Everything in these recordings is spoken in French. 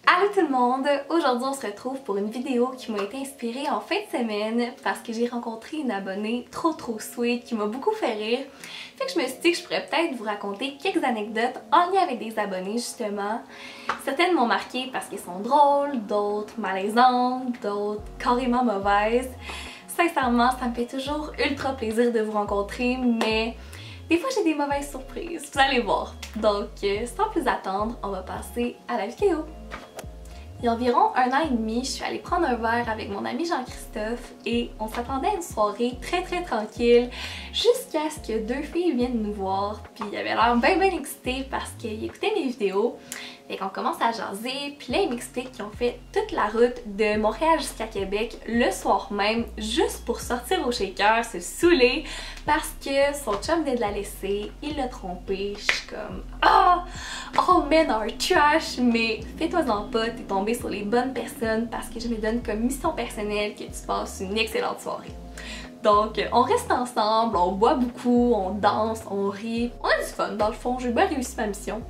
Allô tout le monde! Aujourd'hui on se retrouve pour une vidéo qui m'a été inspirée en fin de semaine parce que j'ai rencontré une abonnée trop sweet qui m'a beaucoup fait rire. Fait que je me suis dit que je pourrais peut-être vous raconter quelques anecdotes en lien avec des abonnés justement. Certaines m'ont marqué parce qu'elles sont drôles, d'autres malaisantes, d'autres carrément mauvaises. Sincèrement, ça me fait toujours ultra plaisir de vous rencontrer, mais des fois j'ai des mauvaises surprises, vous allez voir. Donc sans plus attendre, on va passer à la vidéo. Il y a environ 1 an et demi, je suis allée prendre un verre avec mon ami Jean-Christophe et on s'attendait à une soirée très tranquille jusqu'à ce que 2 filles viennent nous voir, puis ils avaient l'air bien excités parce qu'ils écoutaient mes vidéos. Fait qu'on commence à jaser, puis là ils m'expliquent qu'ils ont fait toute la route de Montréal jusqu'à Québec le soir même juste pour sortir au shaker, se saouler parce que son chum venait de la laisser, il l'a trompé. Je suis comme all men are trash, mais fais-toi-en pas, t'es tombé sur les bonnes personnes parce que je me donne comme mission personnelle que tu passes une excellente soirée. Donc on reste ensemble, on boit beaucoup, on danse, on rit, on a du fun dans le fond, j'ai bien réussi ma mission.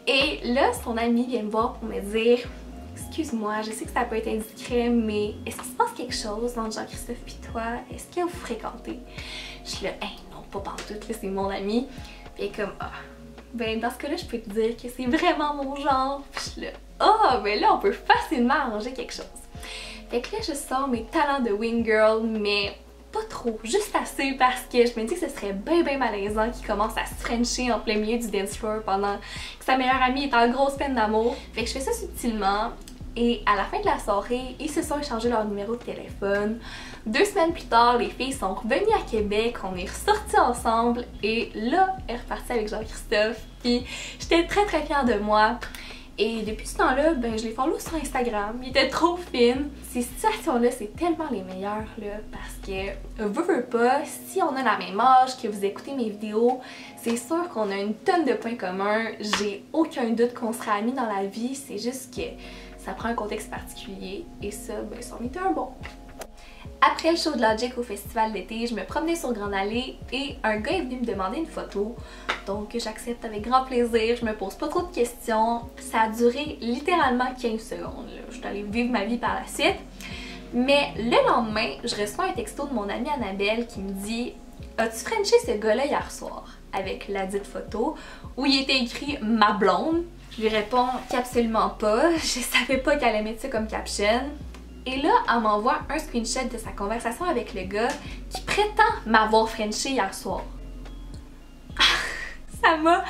Et là, son ami vient me voir pour me dire « Excuse-moi, je sais que ça peut être indiscret, mais est-ce qu'il se passe quelque chose entre Jean-Christophe et toi? Est-ce que vous fréquentez? » Je suis là « Hey, non, pas pantoute, là, c'est mon ami. » Puis elle est comme « Ah, ben dans ce cas-là, je peux te dire que c'est vraiment mon genre. » Puis je suis là « Ah, ben là, on peut facilement arranger quelque chose. » Fait que là, je sors mes talents de wing girl, mais pas trop, juste assez parce que je me dis que ce serait bien malaisant qu'il commence à se frencher en plein milieu du dance floor pendant que sa meilleure amie est en grosse peine d'amour. Fait que je fais ça subtilement et à la fin de la soirée, ils se sont échangés leur numéro de téléphone. 2 semaines plus tard, les filles sont revenues à Québec, on est ressortis ensemble et là, elle est repartie avec Jean-Christophe puis j'étais très fière de moi. Et depuis ce temps-là, ben, je les follow sur Instagram, ils étaient trop fines. Ces situations-là, c'est tellement les meilleures, là, parce que, veux pas, si on a la même âge, que vous écoutez mes vidéos, c'est sûr qu'on a une tonne de points communs. J'ai aucun doute qu'on sera amis dans la vie, c'est juste que ça prend un contexte particulier, et ça, ben, ça en était un bon. Après le show de Logic au festival d'été, je me promenais sur Grande Allée et un gars est venu me demander une photo. Donc j'accepte avec grand plaisir, je me pose pas trop de questions. Ça a duré littéralement 15 secondes. Là. Je suis allée vivre ma vie par la suite. Mais le lendemain, je reçois un texto de mon amie Annabelle qui me dit « As-tu frenché ce gars-là hier soir? » avec la dite photo où il était écrit « Ma blonde ». Je lui réponds qu'absolument pas, je savais pas qu'elle allait mettre ça comme caption. Et là, elle m'envoie un screenshot de sa conversation avec le gars qui prétend m'avoir frenché hier soir. Ça m'a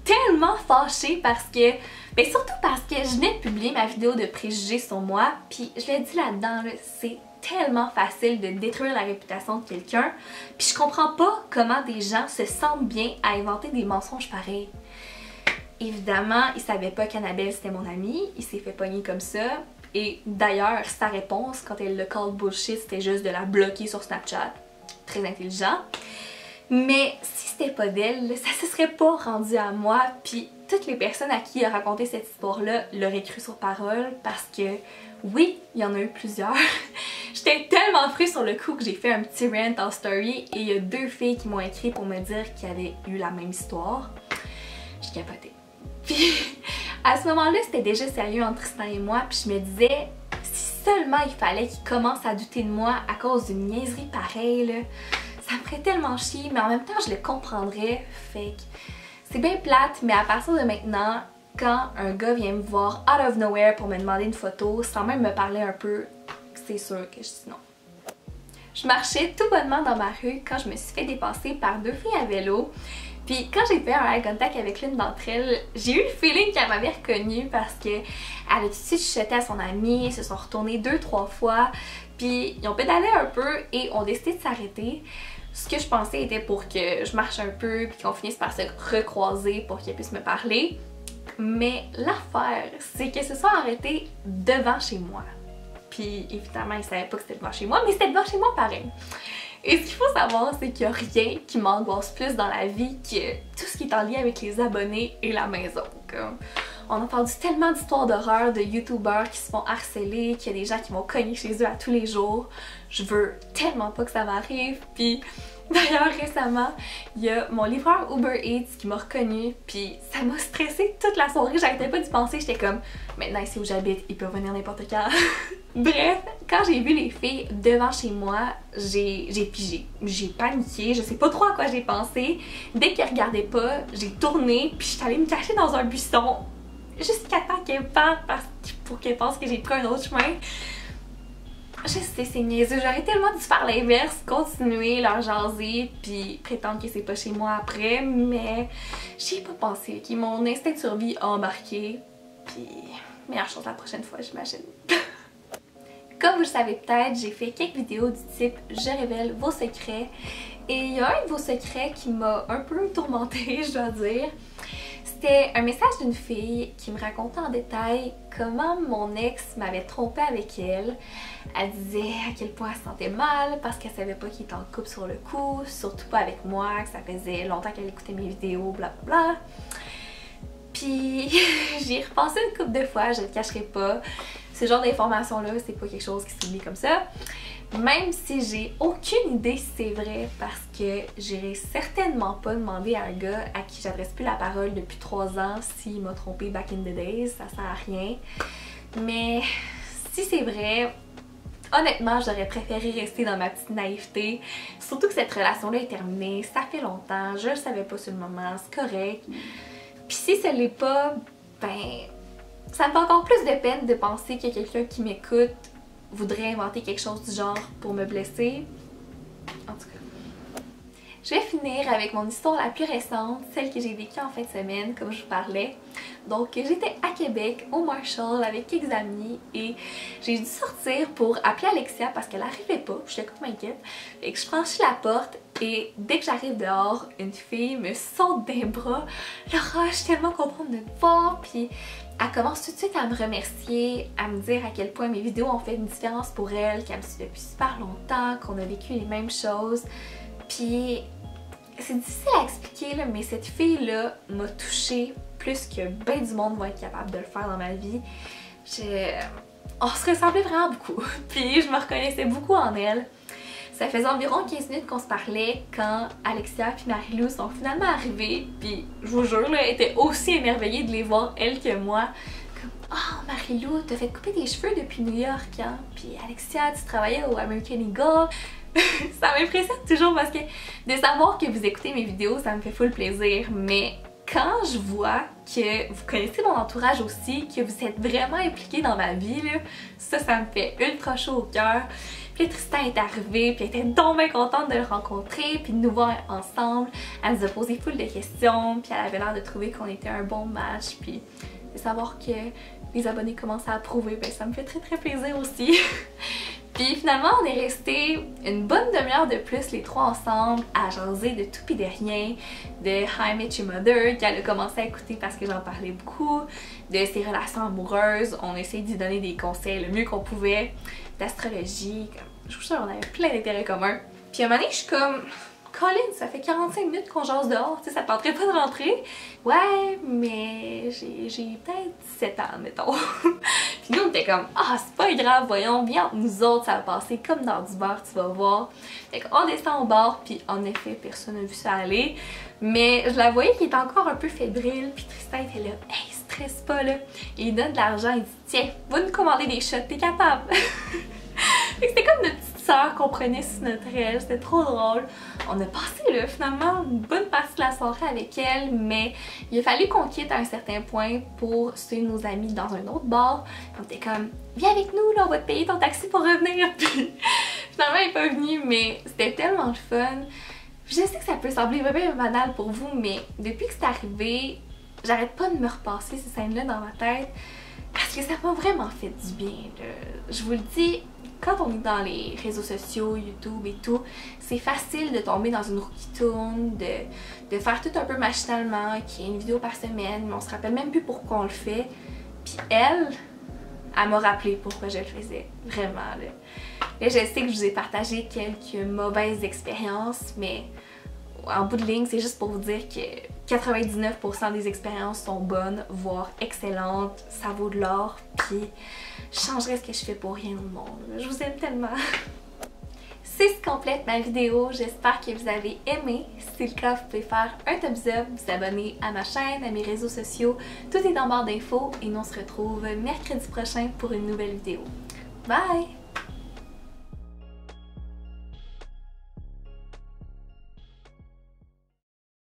tellement fâchée parce que, ben surtout parce que je venais de publier ma vidéo de préjugés sur moi, puis je l'ai dit là-dedans, là, c'est tellement facile de détruire la réputation de quelqu'un, puis je comprends pas comment des gens se sentent bien à inventer des mensonges pareils. Évidemment, il savait pas qu'Annabelle c'était mon amie, il s'est fait pogner comme ça. Et d'ailleurs, sa réponse, quand elle le call bullshit, c'était juste de la bloquer sur Snapchat. Très intelligent. Mais si c'était pas d'elle, ça se serait pas rendu à moi, puis toutes les personnes à qui il a raconté cette histoire-là l'auraient cru sur parole, parce que, oui, il y en a eu plusieurs. J'étais tellement frustrée sur le coup que j'ai fait un petit rant en story, et il y a 2 filles qui m'ont écrit pour me dire qu'ils avaient eu la même histoire. J'ai capoté. Puis à ce moment-là, c'était déjà sérieux entre Tristan et moi, puis je me disais, si seulement il fallait qu'il commence à douter de moi à cause d'une niaiserie pareille, là, ça me ferait tellement chier, mais en même temps, je le comprendrais. Fait que c'est bien plate, mais à partir de maintenant, quand un gars vient me voir out of nowhere pour me demander une photo, sans même me parler un peu, c'est sûr que je dis non. Je marchais tout bonnement dans ma rue quand je me suis fait dépasser par 2 filles à vélo. Puis quand j'ai fait un eye contact avec l'une d'entre elles, j'ai eu le feeling qu'elle m'avait reconnue parce qu'elle a tout de suite chuchoté à son amie, ils se sont retournés 2-3 fois, puis ils ont pédalé un peu et ont décidé de s'arrêter. Ce que je pensais était pour que je marche un peu puis qu'on finisse par se recroiser pour qu'elles puissent me parler. Mais l'affaire, c'est qu'elles se sont arrêtées devant chez moi. Puis évidemment, ils savaient pas que c'était devant chez moi, mais c'était devant chez moi pareil. Et ce qu'il faut savoir, c'est qu'il n'y a rien qui m'angoisse plus dans la vie que tout ce qui est en lien avec les abonnés et la maison. Comme, On a entendu tellement d'histoires d'horreur de youtubeurs qui se font harceler, qu'il y a des gens qui vont cogner chez eux à tous les jours. Je veux tellement pas que ça m'arrive. Puis d'ailleurs récemment, il y a mon livreur Uber Eats qui m'a reconnue, puis ça m'a stressée toute la soirée, j'arrêtais pas d'y penser, j'étais comme maintenant ici où j'habite, ils peuvent venir n'importe quand. Bref, quand j'ai vu les filles devant chez moi, j'ai pigé, j'ai paniqué, je sais pas trop à quoi j'ai pensé. Dès qu'elles regardaient pas, j'ai tourné, puis j'étais allée me cacher dans un buisson jusqu'à temps qu'elles partent pour qu'elles pensent que j'ai pris un autre chemin. Je sais, c'est niaiseux, j'aurais tellement dû faire l'inverse, continuer, leur jaser, puis prétendre que c'est pas chez moi après, mais j'y ai pas pensé, ok? Mon instinct de survie a embarqué, puis meilleure chose la prochaine fois, j'imagine. Comme vous le savez peut-être, j'ai fait quelques vidéos du type « Je révèle vos secrets », et il y a un de vos secrets qui m'a un peu tourmentée, je dois dire. C'était un message d'une fille qui me racontait en détail comment mon ex m'avait trompée avec elle. Elle disait à quel point elle se sentait mal parce qu'elle savait pas qu'il était en couple sur le coup, surtout pas avec moi, que ça faisait longtemps qu'elle écoutait mes vidéos, blablabla. Puis j'y ai repensé une couple de fois, je le cacherai pas. Ce genre d'informations-là, c'est pas quelque chose qui s'oublie comme ça. Même si j'ai aucune idée si c'est vrai, parce que j'irai certainement pas demander à un gars à qui j'adresse plus la parole depuis 3 ans s'il m'a trompé back in the days, ça sert à rien. Mais si c'est vrai, honnêtement, j'aurais préféré rester dans ma petite naïveté. Surtout que cette relation-là est terminée, ça fait longtemps, je le savais pas sur le moment, c'est correct. Puis si ce l'est pas, ben ça me fait encore plus de peine de penser qu'il y a quelqu'un qui m'écoute voudrait inventer quelque chose du genre pour me blesser. En tout cas, je vais finir avec mon histoire la plus récente, celle que j'ai vécue en fin de semaine, comme je vous parlais. Donc j'étais à Québec, au Marshall, avec quelques amis et j'ai dû sortir pour appeler Alexia parce qu'elle n'arrivait pas, j'étais comme inquiète. Fait que je franchis la porte et dès que j'arrive dehors, une fille me saute des bras. Laura, je suis tellement contente de te voir, puis elle commence tout de suite à me remercier, à me dire à quel point mes vidéos ont fait une différence pour elle, qu'elle me suit depuis super longtemps, qu'on a vécu les mêmes choses. Puis c'est difficile à expliquer là, mais cette fille-là m'a touchée plus que ben du monde va être capable de le faire dans ma vie. On se ressemblait vraiment beaucoup, puis je me reconnaissais beaucoup en elle. Ça faisait environ 15 minutes qu'on se parlait quand Alexia et Marie-Lou sont finalement arrivées, puis je vous jure, là, elle était aussi émerveillée de les voir, elle, que moi. Comme « Oh Marie-Lou, t'as fait couper tes cheveux depuis New York, hein? Puis Alexia, tu travaillais au American Eagle. » Ça m'impressionne toujours parce que de savoir que vous écoutez mes vidéos, ça me fait full plaisir, mais quand je vois que vous connaissez mon entourage aussi, que vous êtes vraiment impliqués dans ma vie, là, ça me fait ultra chaud au cœur. Puis Tristan est arrivé, puis elle était donc bien contente de le rencontrer, puis de nous voir ensemble. Elle nous a posé full de questions, puis elle avait l'air de trouver qu'on était un bon match, puis de savoir que les abonnés commencent à approuver, ben ça me fait très plaisir aussi. Puis finalement, on est resté une bonne demi-heure de plus les trois ensemble à jaser de tout pis de rien, de How I Met Your Mother qu'elle a commencé à écouter parce que j'en parlais beaucoup, de ses relations amoureuses, on essayait d'y donner des conseils le mieux qu'on pouvait, d'astrologie, je vous jure, on avait plein d'intérêts communs. Puis à un moment donné, je suis comme... Colin, ça fait 45 minutes qu'on jase dehors, tu sais, ça te tenterait pas de rentrer? Ouais, mais j'ai peut-être 17 ans, mettons. Puis nous, on était comme, ah, c'est pas grave, voyons, viens entre nous autres, ça va passer comme dans du beurre, tu vas voir. Fait qu'on descend au bar, puis en effet, personne n'a vu ça aller. Mais je la voyais qui était encore un peu fébrile, puis Tristan était là, hey, stresse pas, là. Il donne de l'argent, il dit, tiens, va nous commander des shots, t'es capable. Fait que c'était comme notre petite sœur qu'on prenait sur notre aile, c'était trop drôle. On a passé là finalement une bonne partie de la soirée avec elle, mais il a fallu qu'on quitte à un certain point pour suivre nos amis dans un autre bar. On était comme, viens avec nous là, on va te payer ton taxi pour revenir. Puis finalement elle est pas venue, mais c'était tellement le fun. Je sais que ça peut sembler vraiment banal pour vous, mais depuis que c'est arrivé, j'arrête pas de me repasser ces scènes-là dans ma tête. Parce que ça m'a vraiment fait du bien. Je vous le dis, quand on est dans les réseaux sociaux, YouTube et tout, c'est facile de tomber dans une roue qui tourne, de faire tout un peu machinalement, qu'il y ait une vidéo par semaine, mais on se rappelle même plus pourquoi on le fait. Puis elle m'a rappelé pourquoi je le faisais. Vraiment, là. Et je sais que je vous ai partagé quelques mauvaises expériences, mais en bout de ligne, c'est juste pour vous dire que 99% des expériences sont bonnes, voire excellentes, ça vaut de l'or, puis je changerais ce que je fais pour rien au monde. Je vous aime tellement! C'est ce qui complète ma vidéo, j'espère que vous avez aimé. Si c'est le cas, vous pouvez faire un thumbs up, vous abonner à ma chaîne, à mes réseaux sociaux, tout est en barre d'infos et nous on se retrouve mercredi prochain pour une nouvelle vidéo. Bye!